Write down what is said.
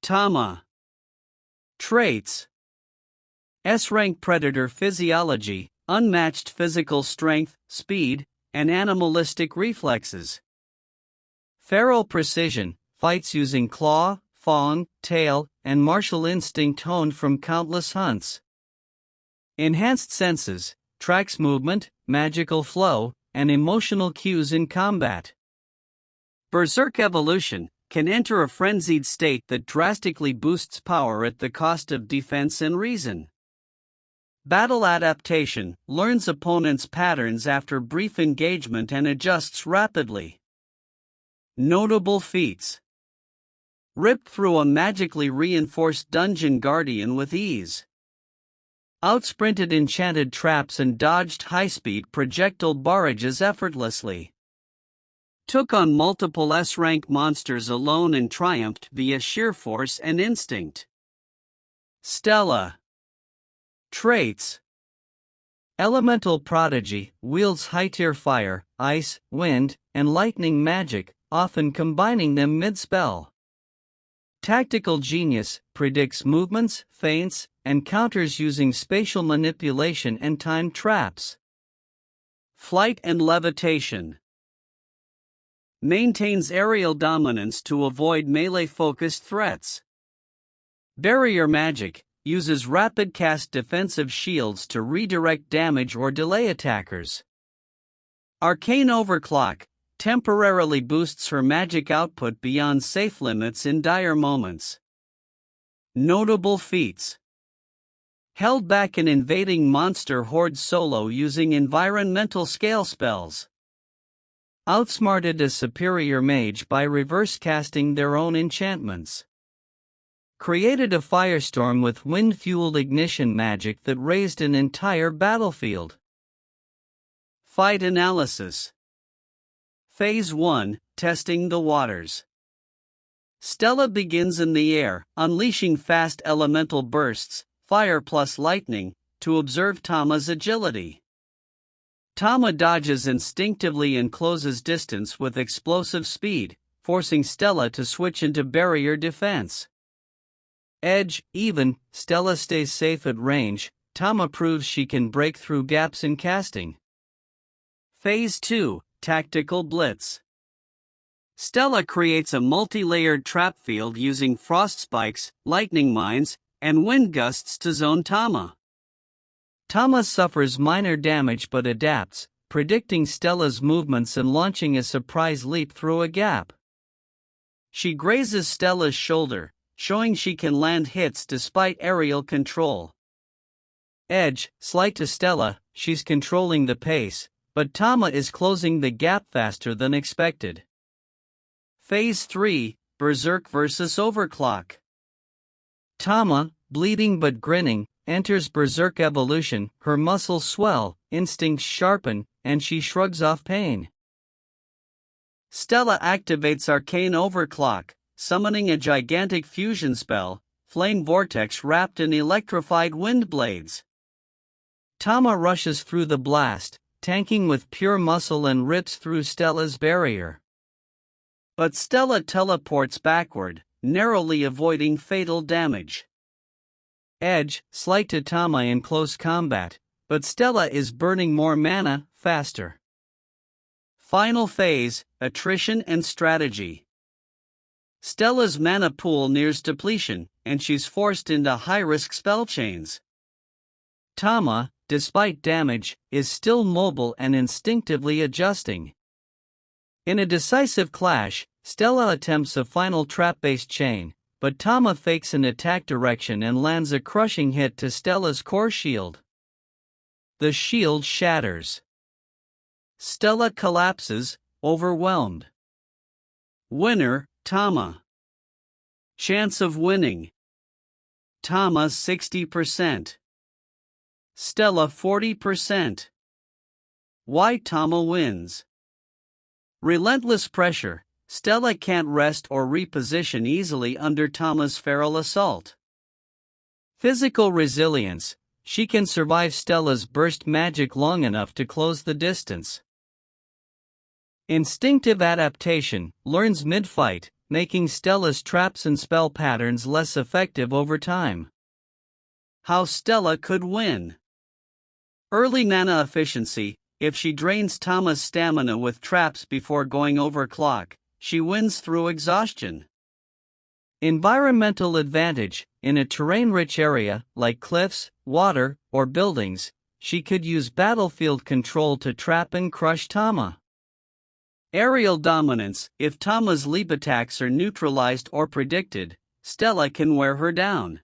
Tama. Traits: S-rank predator physiology, unmatched physical strength, speed, and animalistic reflexes. Feral precision, fights using claw, fawn, tail, and martial instinct honed from countless hunts. Enhanced senses, tracks movement, magical flow, and emotional cues in combat. Berserk evolution, can enter a frenzied state that drastically boosts power at the cost of defense and reason. Battle adaptation, learns opponents' patterns after brief engagement and adjusts rapidly. Notable feats: ripped through a magically reinforced dungeon guardian with ease. Outsprinted enchanted traps and dodged high-speed projectile barrages effortlessly. Took on multiple S-rank monsters alone and triumphed via sheer force and instinct. Stella. Traits: elemental prodigy, wields high-tier fire, ice, wind, and lightning magic, often combining them mid-spell. Tactical genius, predicts movements, feints, and counters using spatial manipulation and timed traps. Flight and levitation. Maintains aerial dominance to avoid melee-focused threats. Barrier magic, uses rapid cast defensive shields to redirect damage or delay attackers. Arcane overclock, temporarily boosts her magic output beyond safe limits in dire moments. Notable feats: held back an invading monster horde solo using environmental scale spells. Outsmarted a superior mage by reverse casting their own enchantments. Created a firestorm with wind-fueled ignition magic that raised an entire battlefield. Fight analysis. Phase 1, testing the waters. Stella begins in the air, unleashing fast elemental bursts, fire plus lightning, to observe Tama's agility. Tama dodges instinctively and closes distance with explosive speed, forcing Stella to switch into barrier defense. Edge, even, Stella stays safe at range, Tama proves she can break through gaps in casting. Phase 2, tactical blitz. Stella creates a multi-layered trap field using frost spikes, lightning mines, and wind gusts to zone Tama. Tama suffers minor damage but adapts, predicting Stella's movements and launching a surprise leap through a gap. She grazes Stella's shoulder, showing she can land hits despite aerial control. Edge, slight to Stella, she's controlling the pace, but Tama is closing the gap faster than expected. Phase 3, Berserk vs. Overclock. Tama, bleeding but grinning, enters Berserk evolution, her muscles swell, instincts sharpen, and she shrugs off pain. Stella activates Arcane Overclock, summoning a gigantic fusion spell, Flame Vortex wrapped in electrified wind blades. Tama rushes through the blast, tanking with pure muscle and rips through Stella's barrier. But Stella teleports backward, narrowly avoiding fatal damage. Edge, slight to Tama in close combat, but Stella is burning more mana, faster. Final phase, attrition and strategy. Stella's mana pool nears depletion, and she's forced into high-risk spell chains. Tama, despite damage, is still mobile and instinctively adjusting. In a decisive clash, Stella attempts a final trap-based chain, but Tama fakes an attack direction and lands a crushing hit to Stella's core shield. The shield shatters. Stella collapses, overwhelmed. Winner, Tama. Chance of winning: Tama 60%. Stella 40%. Why Tama wins? Relentless pressure. Stella can't rest or reposition easily under Tama's feral assault. Physical resilience. She can survive Stella's burst magic long enough to close the distance. Instinctive adaptation. Learns mid-fight, making Stella's traps and spell patterns less effective over time. How Stella could win. Early mana efficiency. If she drains Tama's stamina with traps before going over clock, she wins through exhaustion. Environmental advantage. In a terrain-rich area, like cliffs, water, or buildings, she could use battlefield control to trap and crush Tama. Aerial dominance. If Tama's leap attacks are neutralized or predicted, Stella can wear her down.